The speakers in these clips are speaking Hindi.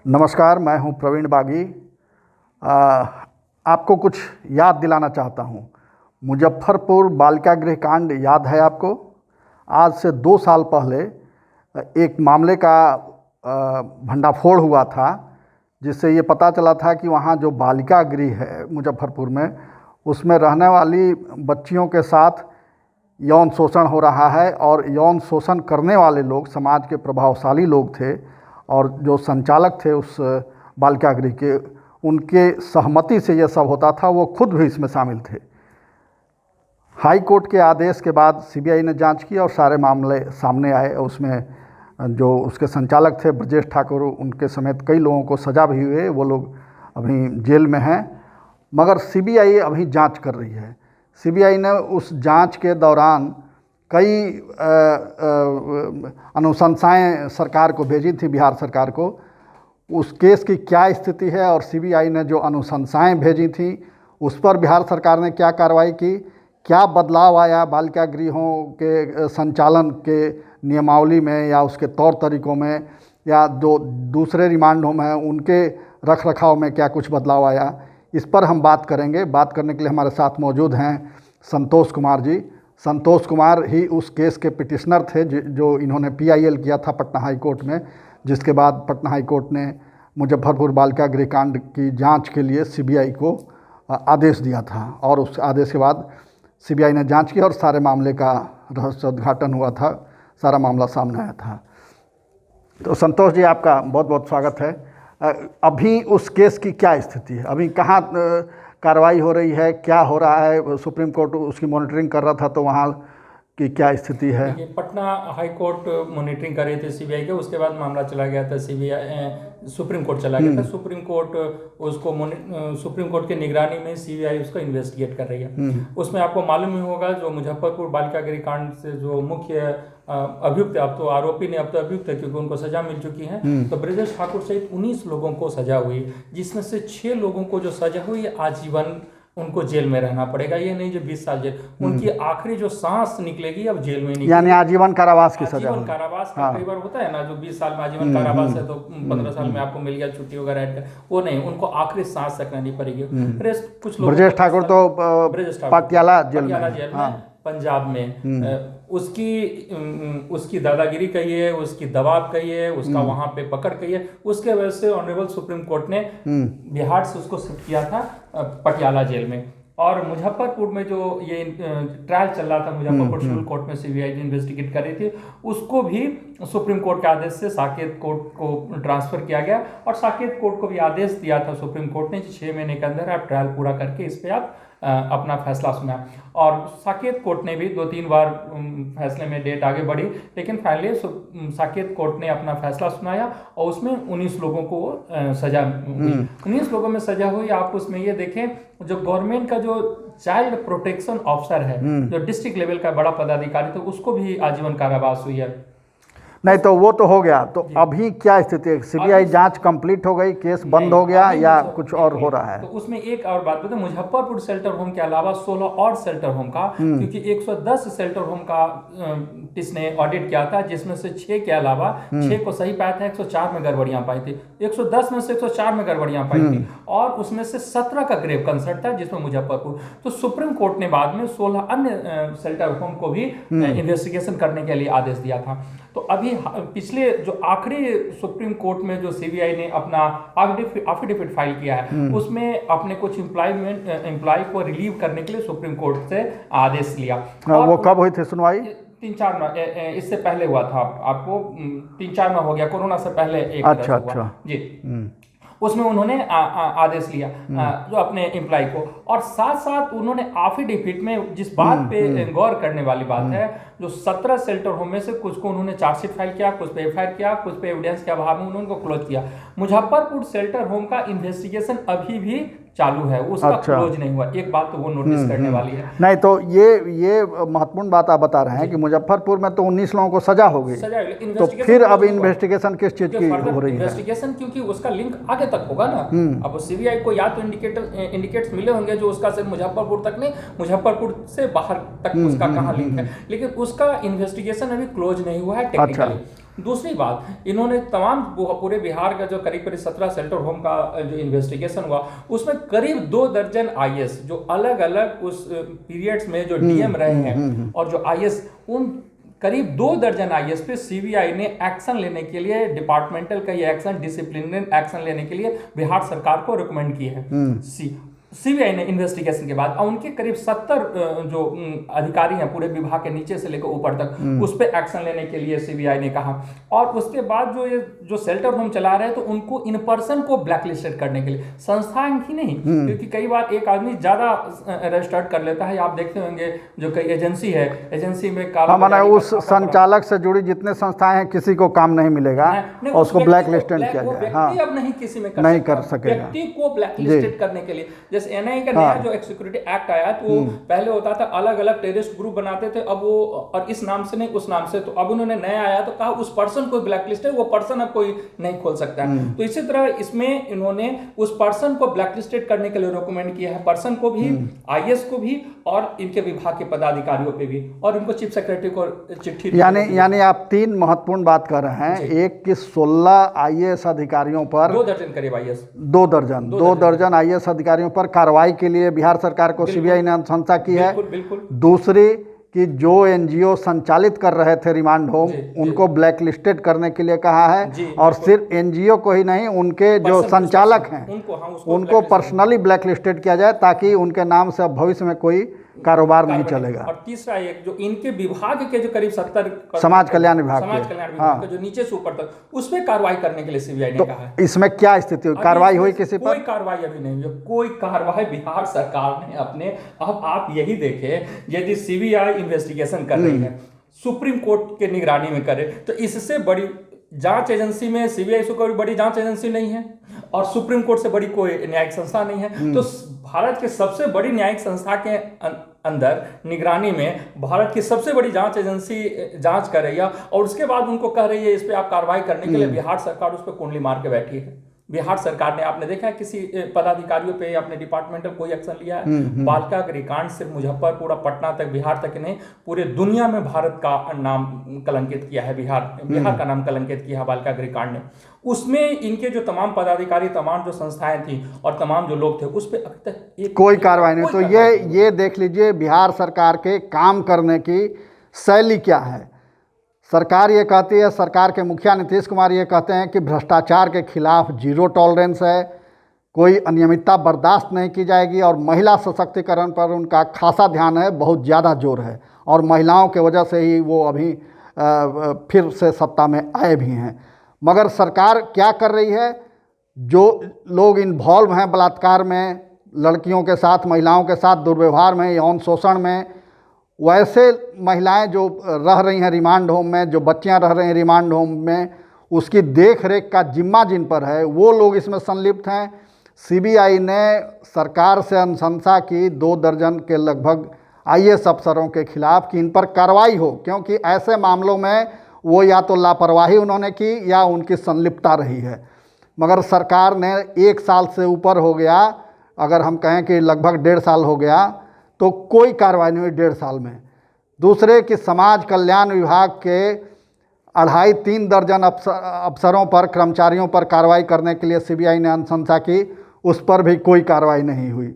नमस्कार, मैं हूं प्रवीण बागी। आपको कुछ याद दिलाना चाहता हूं। मुजफ्फरपुर बालिका गृह कांड याद है आपको? आज से 2 साल पहले एक मामले का भंडाफोड़ हुआ था, जिससे ये पता चला था कि वहाँ जो बालिका गृह है मुजफ्फरपुर में, उसमें रहने वाली बच्चियों के साथ यौन शोषण हो रहा है। और यौन शोषण करने वाले लोग समाज के प्रभावशाली लोग थे, और जो संचालक थे उस बालिका गृह के, उनके सहमति से ये सब होता था। वो खुद भी इसमें शामिल थे। हाई कोर्ट के आदेश के बाद सीबीआई ने जांच की और सारे मामले सामने आए। उसमें जो उसके संचालक थे ब्रजेश ठाकुर, उनके समेत कई लोगों को सज़ा भी हुई। वो लोग अभी जेल में हैं, मगर सीबीआई अभी जांच कर रही है। सीबीआई ने उस जांच के दौरान कई अनुशंसाएं सरकार को भेजी थी, बिहार सरकार को। उस केस की क्या स्थिति है और सीबीआई ने जो अनुशंसाएं भेजी थी उस पर बिहार सरकार ने क्या कार्रवाई की, क्या बदलाव आया बालिका गृहों के संचालन के नियमावली में या उसके तौर तरीक़ों में, या जो दूसरे रिमांड होम हैं उनके रख रखाव में क्या कुछ बदलाव आया, इस पर हम बात करेंगे। बात करने के लिए हमारे साथ मौजूद हैं संतोष कुमार जी। संतोष कुमार ही उस केस के पिटिशनर थे जो इन्होंने पीआईएल किया था पटना हाई कोर्ट में, जिसके बाद पटना हाई कोर्ट ने मुजफ्फरपुर बालिका गृह कांड की जांच के लिए सीबीआई को आदेश दिया था। और उस आदेश के बाद सीबीआई ने जांच की और सारे मामले का रहस्योद्घाटन हुआ था, सारा मामला सामने आया था। तो संतोष जी, आपका बहुत बहुत स्वागत है। अभी उस केस की क्या स्थिति है? अभी कहाँ कार्रवाई हो रही है, क्या हो रहा है? सुप्रीम कोर्ट उसकी मॉनिटरिंग कर रहा था, तो वहाँ की क्या स्थिति है? पटना हाई कोर्ट मॉनिटरिंग कर रही थी सीबीआई के। उसके बाद मामला चला गया था सुप्रीम कोर्ट चला गया था। सुप्रीम कोर्ट उसको सुप्रीम कोर्ट की निगरानी में सीबीआई उसको इन्वेस्टिगेट कर रही है। उसमें आपको मालूम ही होगा, जो मुजफ्फरपुर बालिका गृह कांड से जो मुख्य अभियुक्त, अब तो आरोपी ने, अब तो अभियुक्त है क्योंकि उनको सजा मिल चुकी है, तो ब्रजेश ठाकुर सहित 19 लोगों को सजा हुई, जिसमें से 6 लोगों को जो सजा हुई आजीवन उनको जेल में रहना पड़ेगा। ये नहीं जो 20 साल जेल, उनकी आखिरी जो सांस निकलेगी अब जेल में निकलेगी। यानी आजीवन कारावास की सजा। आजीवन कारावास का कई बार होता है ना, जो 20 साल में आजीवन कारावास है तो 15 साल में आपको मिल गया छुट्टी वगैरह, वो नहीं, उनको आखिरी सांस तक रहनी पड़ेगी। रेस्ट कुछ लोग, ब्रजेश ठाकुर तो पटियाला जेल में पंजाब में, उसकी दादागिरी कहिए, उसकी दबाव कहिए, उसका वहां पे पकड़ कहिए, उसके वजह से ऑनरेबल सुप्रीम कोर्ट ने बिहार से उसको शिफ्ट किया था पटियाला जेल में। और मुजफ्फरपुर में जो ये ट्रायल चल रहा था, मुजफ्फरपुर सिविल कोर्ट में सीबीआई इन्वेस्टिगेट कर रही थी, उसको भी सुप्रीम कोर्ट के आदेश से साकेत कोर्ट को ट्रांसफर किया गया। और साकेत कोर्ट को भी आदेश दिया था सुप्रीम कोर्ट ने 6 महीने के अंदर आप ट्रायल पूरा करके इस पर आप अपना फैसला सुना। और साकेत कोर्ट ने भी 2-3 बार फैसले में डेट आगे बढ़ी, लेकिन फाइनली साकेत कोर्ट ने अपना फैसला सुनाया और उसमें 19 लोगों को सजा हुई। 19 लोगों में सजा हुई। आप उसमें ये देखें, जो गवर्नमेंट का जो चाइल्ड प्रोटेक्शन ऑफिसर है, जो डिस्ट्रिक्ट लेवल का बड़ा पदाधिकारी, तो उसको भी आजीवन कारावास हुई है। नहीं तो वो तो हो गया, तो अभी क्या स्थिति है? सीबीआई जांच कंप्लीट हो गई, केस बंद हो गया या कुछ और हो रहा है? तो उसमें एक और बात बताओ, मुजफ्फरपुर शेल्टर होम के अलावा 16 और शेल्टर होम का, क्योंकि 110 शेल्टर होम का इसने ऑडिट किया था, जिसमें से 6 के अलावा 6 को सही पाया था, 104 में गड़बड़ियां पाई थी। 110 में से 104 में गड़बड़ियां पाई थी, और उसमें से 17 का ग्रेव कंसर्ट था, जिसमें मुजफ्फरपुर। तो सुप्रीम कोर्ट ने बाद में 16 अन्य शेल्टर होम को भी इन्वेस्टिगेशन करने के लिए आदेश दिया था। तो अभी पिछले जो आखिरी सुप्रीम कोर्ट में जो सीबीआई ने अपना एफिडेविट फाइल किया है, उसमें अपने कुछ एम्प्लॉय को रिलीव करने के लिए सुप्रीम कोर्ट से आदेश लिया। वो कब हुई थी सुनवाई? 3-4 माह इससे पहले हुआ था। आपको 3-4 माह हो गया, कोरोना से पहले एक अच्छा जी। उसमें उन्होंने आदेश लिया जो अपने एम्प्लॉय को, और साथ साथ उन्होंने एफिडेविट में जिस बात पे गौर करने वाली बात है, जो 17 शेल्टर होम में से कुछ को उन्होंने चार्जशीट फाइल किया, कुछ पे एफआईआर किया, कुछ पे एविडेंस के अभाव में उन्होंने क्लोज किया। मुजफ्फरपुर शेल्टर होम का इन्वेस्टिगेशन अभी भी चालू है, उसका क्लोज नहीं हुआ। एक बात तो वो नोटिस करने वाली है। नहीं तो ये महत्वपूर्ण बात आप बता रहे हैं कि मुजफ्फरपुर में तो 19 लोगों को सजा हो गई, तो फिर अब इन्वेस्टिगेशन किस चीज की हो रही है? इन्वेस्टिगेशन क्योंकि उसका लिंक आगे तक होगा ना। अब सीबीआई को या तो इंडिकेट्स मिले होंगे जो उसका सिर्फ मुजफ्फरपुर तक नहीं, मुजफ्फरपुर से बाहर तक उसका कहाँ लिंक है, लेकिन उसका इन्वेस्टिगेशन अभी क्लोज नहीं हुआ है टेक्निकली। दूसरी बात, इन्होंने तमाम पूरे बिहार का जो करीब करीब 17 शेल्टर होम का जो इन्वेस्टिगेशन हुआ, उसमें करीब 2 दर्जन आईएएस जो अलग अलग उस पीरियड्स में जो डीएम रहे हैं और जो आईएएस, उन करीब 2 दर्जन आईएएस पे सीबीआई ने एक्शन लेने के लिए, डिपार्टमेंटल का ये एक्शन, डिसिप्लिनरी एक्शन लेने के लिए बिहार सरकार को रिकमेंड की है सीबीआई ने इन्वेस्टिगेशन के बाद। और उनके करीब 70 जो अधिकारी हैं पूरे विभाग के नीचे से लेकर ऊपर तक, उस पर एक्शन लेने के लिए सीबीआई ने कहा। और उसके बाद जो शेल्टर होम चला रहे हैं, तो उनको इन पर्सन को ब्लैकलिस्टेड करने के लिए, संस्थाएं ही नहीं, क्योंकि कई बार एक आदमी ज्यादा रजिस्टर्ड कर लेता है। आप देखते होंगे जो कई एजेंसी है, एजेंसी में काला उस संचालक से जुड़ी जितने संस्थाएं हैं, किसी को काम नहीं मिलेगा और उसको ब्लैकलिस्टेड किया जाए। व्यक्ति अब नहीं किसी में नहीं कर सकेगा, व्यक्ति को ब्लैकलिस्टेड करने के लिए। जैसे एनआईए का नया जो एक सिक्योरिटी एक्ट आया, तो पहले होता था अलग अलग टेररिस्ट ग्रुप बनाते थे, अब वो और इस नाम से नहीं उस नाम से, तो अब उन्होंने नया आया तो कहा उस पर्सन को ब्लैकलिस्ट है, वो पर्सन अब कोई नहीं खोल सकता है। तो इसी तरह इसमें इन्होंने उस पर्सन को ब्लैकलिस्टेड करने के लिए रिकमेंड किया है, पर्सन को भी, आईएएस को भी और इनके विभाग के पदाधिकारियों पे भी, और उनको चीफ सेक्रेटरी को चिट्ठी। यानी आप 3 महत्वपूर्ण बात कर रहे हैं। एक कि 16 आईएएस अधिकारियों पर, 2 दर्जन करीब आईएएस, 2 दर्जन आईएएस अधिकारियों पर कार्रवाई के लिए बिहार सरकार को सीबीआई ने अनुशंसा की है। दूसरी कि जो एनजीओ संचालित कर रहे थे रिमांड होम, उनको ब्लैकलिस्टेड करने के लिए कहा है। और सिर्फ एनजीओ को ही नहीं, उनके जो संचालक हैं उनको पर्सनली ब्लैकलिस्टेड किया जाए, ताकि उनके नाम से अब भविष्य में कोई कारोबार नहीं चलेगा। और तीसरा एक जो इनके विभाग के जो करीब 70 समाज कल्याण विभाग के जो नीचे से ऊपर तक, उस पर कार्रवाई करने के लिए सीबीआई ने कहा है। इसमें क्या स्थिति हुई? कार्रवाई हुई किसी पर? कोई कार्रवाई अभी नहीं हुई, कोई कार्रवाई बिहार सरकार ने अपने। अब आप यही देखें, यदि सीबीआई इन्वेस्टिगेशन कर रही है, सुप्रीम कोर्ट के निगरानी में करे, तो इससे बड़ी जांच एजेंसी में सीबीआई से कोई बड़ी जांच एजेंसी नहीं है और सुप्रीम कोर्ट से बड़ी कोई न्यायिक संस्था नहीं है। तो भारत के सबसे बड़ी न्यायिक संस्था के अंदर निगरानी में भारत की सबसे बड़ी जांच एजेंसी जांच कर रही है, और उसके बाद उनको कह रही है इस पे आप कार्रवाई करने के लिए बिहार सरकार उस पर कुंडली मार के बैठी है। बिहार सरकार ने, आपने देखा है किसी पदाधिकारियों पे अपने डिपार्टमेंटल कोई एक्शन लिया है? बालिका गृहकांड सिर्फ मुजफ्फरपुर, पटना तक, बिहार तक नहीं, पूरे दुनिया में भारत का नाम कलंकित किया है, बिहार का नाम कलंकित किया है बालिका गृहकांड ने। उसमें इनके जो तमाम पदाधिकारी, तमाम जो संस्थाएं थी और तमाम जो लोग थे, उस पर अभी तक कोई कार्रवाई नहीं। तो ये देख लीजिए बिहार सरकार के काम करने की शैली क्या है। सरकार ये कहती है, सरकार के मुखिया नीतीश कुमार ये कहते हैं कि भ्रष्टाचार के खिलाफ 0 टॉलरेंस है, कोई अनियमितता बर्दाश्त नहीं की जाएगी, और महिला सशक्तिकरण पर उनका खासा ध्यान है, बहुत ज़्यादा जोर है, और महिलाओं के वजह से ही वो अभी फिर से सत्ता में आए भी हैं। मगर सरकार क्या कर रही है? जो लोग इन्वॉल्व हैं बलात्कार में, लड़कियों के साथ, महिलाओं के साथ दुर्व्यवहार में, यौन शोषण में, वैसे महिलाएं जो रह रही हैं रिमांड होम में, जो बच्चियां रह रही हैं रिमांड होम में, उसकी देख रेख का जिम्मा जिन पर है, वो लोग इसमें संलिप्त हैं। सीबीआई ने सरकार से अनुशंसा की 2 दर्जन के लगभग आईएएस अफसरों के खिलाफ कि इन पर कार्रवाई हो, क्योंकि ऐसे मामलों में वो या तो लापरवाही उन्होंने की या उनकी संलिप्तता रही है। मगर सरकार ने 1 साल से ऊपर हो गया, अगर हम कहें कि लगभग 1.5 साल हो गया, तो कोई कार्रवाई नहीं हुई 1.5 साल में। दूसरे कि समाज कल्याण विभाग के 2.5-3 दर्जन अफसरों पर, कर्मचारियों पर कार्रवाई करने के लिए सीबीआई ने अनुशंसा की, उस पर भी कोई कार्रवाई नहीं हुई।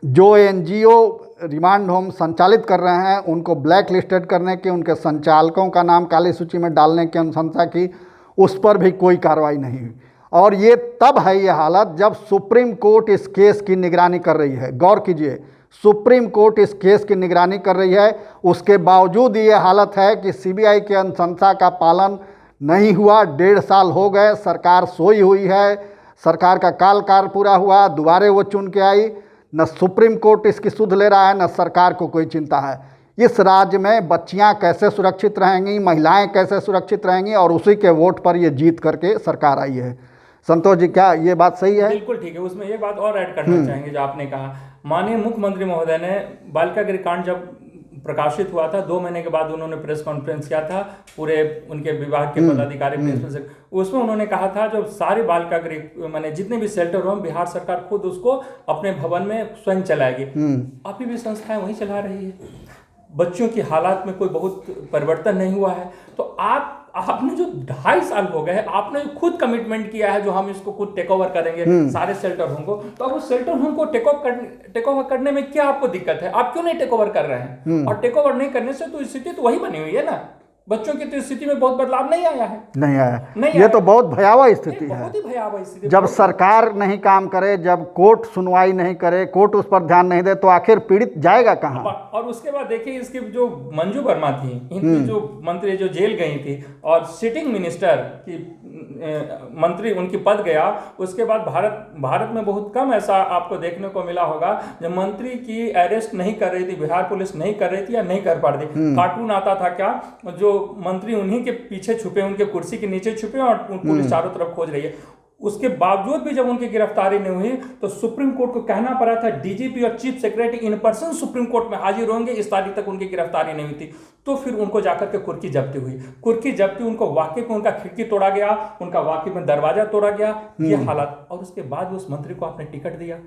जो एनजीओ रिमांड होम संचालित कर रहे हैं, उनको ब्लैक लिस्टेड करने की, उनके संचालकों का नाम काली सूची में डालने की अनुशंसा की, उस पर भी कोई कार्रवाई नहीं हुई। और ये तब है ये हालत जब सुप्रीम कोर्ट इस केस की निगरानी कर रही है। गौर कीजिए, सुप्रीम कोर्ट इस केस की निगरानी कर रही है, उसके बावजूद ये हालत है कि सीबीआई के अनुशंसा का पालन नहीं हुआ। 1.5 साल हो गए, सरकार सोई हुई है, सरकार का काल पूरा हुआ, दोबारे वो चुन के आई, न सुप्रीम कोर्ट इसकी सुध ले रहा है, न सरकार को कोई चिंता है। इस राज्य में बच्चियां कैसे सुरक्षित रहेंगी, महिलाएं कैसे सुरक्षित रहेंगी, और उसी के वोट पर ये जीत करके सरकार आई है। संतोष जी, क्या ये बात सही है? बिल्कुल ठीक है। उसमें ये बात और ऐड करना चाहेंगे जो आपने कहा, माननीय मुख्यमंत्री महोदय ने बालिका गृहकांड जब प्रकाशित हुआ था, 2 महीने के बाद उन्होंने प्रेस कॉन्फ्रेंस किया था, पूरे उनके विभाग के पदाधिकारी प्रिंसिपल से, उसमें उन्होंने कहा था जो सारे बालिका गृह माने जितने भी शेल्टर होम, बिहार सरकार खुद उसको अपने भवन में स्वयं चलाएगी। अभी भी संस्थाएं वही चला रही है, बच्चों की हालात में कोई बहुत परिवर्तन नहीं हुआ है। तो आप आपने जो 2.5 साल हो गए, आपने खुद कमिटमेंट किया है जो हम इसको खुद टेक ओवर करेंगे सारे शेल्टर होम को, तो अब उस शेल्टर होम को टेक ओवर करने में क्या आपको दिक्कत है? आप क्यों नहीं टेक ओवर कर रहे हैं? और टेक ओवर नहीं करने से तो स्थिति तो वही बनी हुई है ना, बच्चों की तो स्थिति में बहुत बदलाव नहीं आया है। नहीं आया, नहीं ये आया। तो बहुत भयावह स्थिति है। बहुत ही भयावह स्थिति। जब सरकार नहीं काम करे, जब कोर्ट सुनवाई नहीं करे, कोर्ट उस पर ध्यान नहीं दे, तो आखिर पीड़ित जाएगा कहाँ? और उसके बाद देखिए, इसकी जो मंजू वर्मा थी, इनकी जो मंत्री जो जेल गई थी और सिटिंग मिनिस्टर की मंत्री उनकी पद गया, उसके बाद भारत में बहुत कम ऐसा आपको देखने को मिला होगा जब मंत्री की अरेस्ट नहीं कर रही थी, बिहार पुलिस नहीं कर रही थी या नहीं कर पा रही थी। कार्टून आता था क्या, जो मंत्री उन्हीं के पीछे छुपे, उनके कुर्सी के नीचे छुपे और पुलिस चारों तरफ खोज रही है। उसके बावजूद भी जब उनकी गिरफ्तारी नहीं हुई तो सुप्रीम कोर्ट को कहना पड़ा था डीजीपी और chief secretary in person supreme court में हाजिर होंगे, इस तारीख तक उनकी गिरफ्तारी नहीं हुई थी। तो फिर उनको जाकर के कुर्की जब्ती हुई। कुर्की जब्ती, उनको वाकई में उनका खिड़की तोड़ा गया, उनका वाकई में दरवाजा तोड़ा गया, ये हालत। और उसके बाद उस मंत्री को आपने टिकट दिया।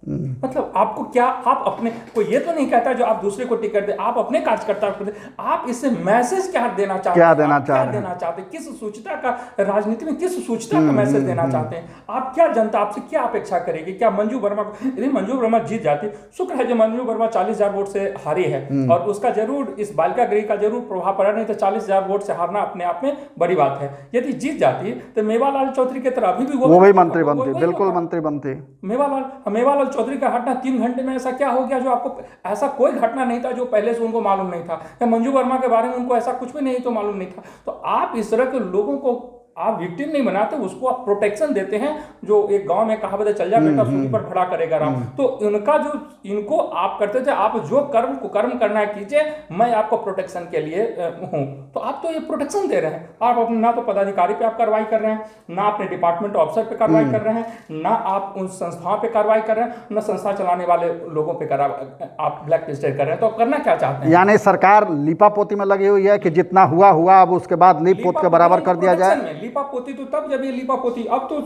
मतलब आपको क्या, आप अपने कोई ये तो नहीं कहता जो आप दूसरे को टिकट दे, आप अपने कार्यकर्ता को दे, आप इससे मैसेज क्या देना चाहते हैं? क्या देना चाहते हैं? किस सूचना का, राजनीति में किस सूचना का मैसेज देना चाहते हैं आप? क्या जनता आपसे क्या अपेक्षा करेगी? क्या मंजू वर्मा को, यदि मंजू वर्मा जीत जाती, शुक्र है जो मंजू वर्मा 40,000 वोट से हारी है और उसका जरूर इस बालिका गृह का जरूर प्रभाव पड़ा, नहीं तो 40,000 वोट से हारना अपने आप में बड़ी बात है। यदि जीत जाती तो मेवालाल चौधरी की तरह अभी भी वो भी मंत्री बनती, बिल्कुल मंत्री बनती। मेवालाल चौधरी का हटना 3 घंटे में ऐसा क्या हो गया जो आपको, ऐसा कोई घटना नहीं था जो पहले से उनको मालूम नहीं था, या मंजू वर्मा के बारे में उनको ऐसा कुछ भी नहीं तो मालूम नहीं था। तो आप इस तरह के लोगों को आप विक्टिम नहीं बनाते, उसको आप प्रोटेक्शन देते हैं। जो एक गांव में कहावत है, चल जा बेटा सूली पर खड़ा करेगा राम, तो इनका जो इनको आप करते थे, आप जो कर्म करना है कीजिए, मैं आपको प्रोटेक्शन के लिए हूं। तो आप तो ये प्रोटेक्शन दे रहे हैं। आप अपने ना तो पदाधिकारी पे आप कार्रवाई कर रहे हैं, ना अपने डिपार्टमेंट ऑफिसर पे कार्रवाई कर रहे हैं, ना आप उन संस्थाओं पे कार्रवाई कर रहे हैं, ना संस्था चलाने वाले लोगों पे आप ब्लैक लिस्टेड कर रहे हैं। तो करना क्या चाहते हैं? यानी सरकार लीपापोती में लगी हुई है कि जितना हुआ अब उसके बाद लीप पोत के बराबर कर दिया जाए। लीपापोती तो तब जब ये लीपापोती, अब तो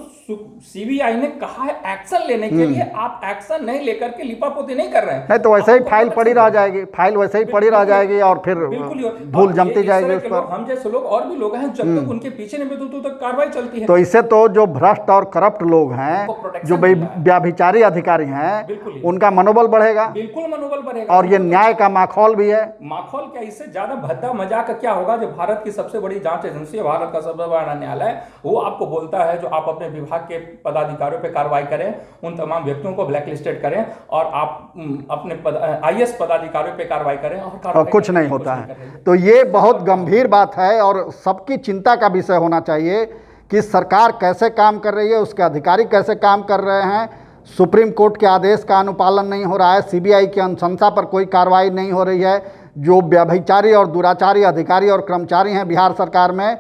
सीबीआई ने कहा है एक्शन लेने के लिए, आप एक्शन नहीं लेकर के लीपापोती नहीं कर रहे हैं। नहीं तो वैसे ही फाइल पड़ी रह जाएगी, फाइल वैसे ही पड़ी रह जाएगी और फिर धूल जमती जाएगी उस पर। हम जैसे लोग और भी लोग हैं, जब तक उनके पीछे नहीं बैठो तक कार्रवाई चलती है। तो इससे तो जो भ्रष्ट और करप्ट लोग हैं, जो व्याभिचारी अधिकारी हैं, उनका मनोबल बढ़ेगा। बिल्कुल मनोबल बढ़ेगा। और ये न्याय का माखौल भी है। माखौल क्या, इससे ज्यादा भद्दा मजाक क्या होगा? जो भारत की सबसे बड़ी जांच एजेंसी है, भारत का सबसे बड़ा न्यायालय, वो आपको बोलता है जो आप अपने विभाग के पदाधिकारियों पे कार्रवाई करें, उन तमाम व्यक्तियों को ब्लैकलिस्टेड करें और आप अपने आईएएस पदाधिकारियों पे कार्रवाई करें और कुछ नहीं होता है। तो ये बहुत गंभीर बात है और सबकी चिंता का विषय होना चाहिए कि सरकार कैसे काम कर रही है, उसके अधिकारी कैसे काम कर रहे हैं। सुप्रीम कोर्ट के आदेश का अनुपालन नहीं हो रहा है, सीबीआई की अनुशंसा पर कोई कार्रवाई नहीं हो रही है। जो व्यभिचारी और दुराचारी अधिकारी और कर्मचारी हैं बिहार सरकार में,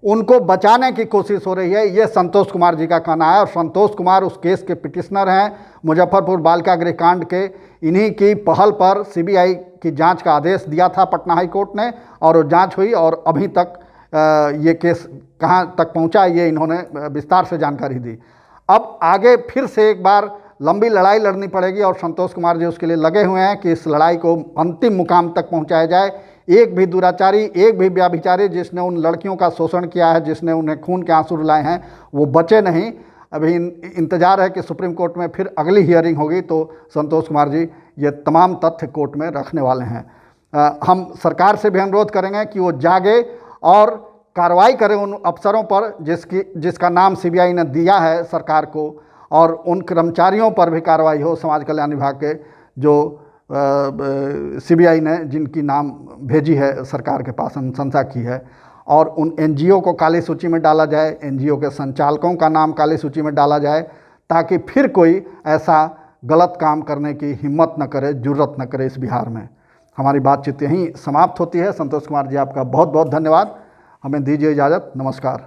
उनको बचाने की कोशिश हो रही है, ये संतोष कुमार जी का कहना है। और संतोष कुमार उस केस के पिटिशनर हैं, मुजफ्फरपुर बालिका गृह कांड के। इन्हीं की पहल पर सीबीआई की जांच का आदेश दिया था पटना हाई कोर्ट ने, और वो जांच हुई और अभी तक ये केस कहाँ तक पहुँचा, ये इन्होंने विस्तार से जानकारी दी। अब आगे फिर से एक बार लंबी लड़ाई लड़नी पड़ेगी और संतोष कुमार जी उसके लिए लगे हुए हैं कि इस लड़ाई को अंतिम मुकाम तक पहुंचाया जाए। एक भी दुराचारी, एक भी व्याभिचारी जिसने उन लड़कियों का शोषण किया है, जिसने उन्हें खून के आंसू रुलाए हैं, वो बचे नहीं। अभी इंतजार है कि सुप्रीम कोर्ट में फिर अगली हियरिंग होगी तो संतोष कुमार जी ये तमाम तथ्य कोर्ट में रखने वाले हैं। हम सरकार से भी अनुरोध करेंगे कि वो जागे और कार्रवाई करें उन अफसरों पर जिसका नाम सीबीआई ने दिया है सरकार को, और उन कर्मचारियों पर भी कार्रवाई हो समाज कल्याण विभाग के, जो सीबीआई ने जिनकी नाम भेजी है सरकार के पास, अनुशंसा की है। और उन एनजीओ को काली सूची में डाला जाए, एनजीओ के संचालकों का नाम काली सूची में डाला जाए, ताकि फिर कोई ऐसा गलत काम करने की हिम्मत न करे, जुर्रत न करे इस बिहार में। हमारी बातचीत यहीं समाप्त होती है। संतोष कुमार जी, आपका बहुत बहुत धन्यवाद। हमें दीजिए इजाज़त। नमस्कार।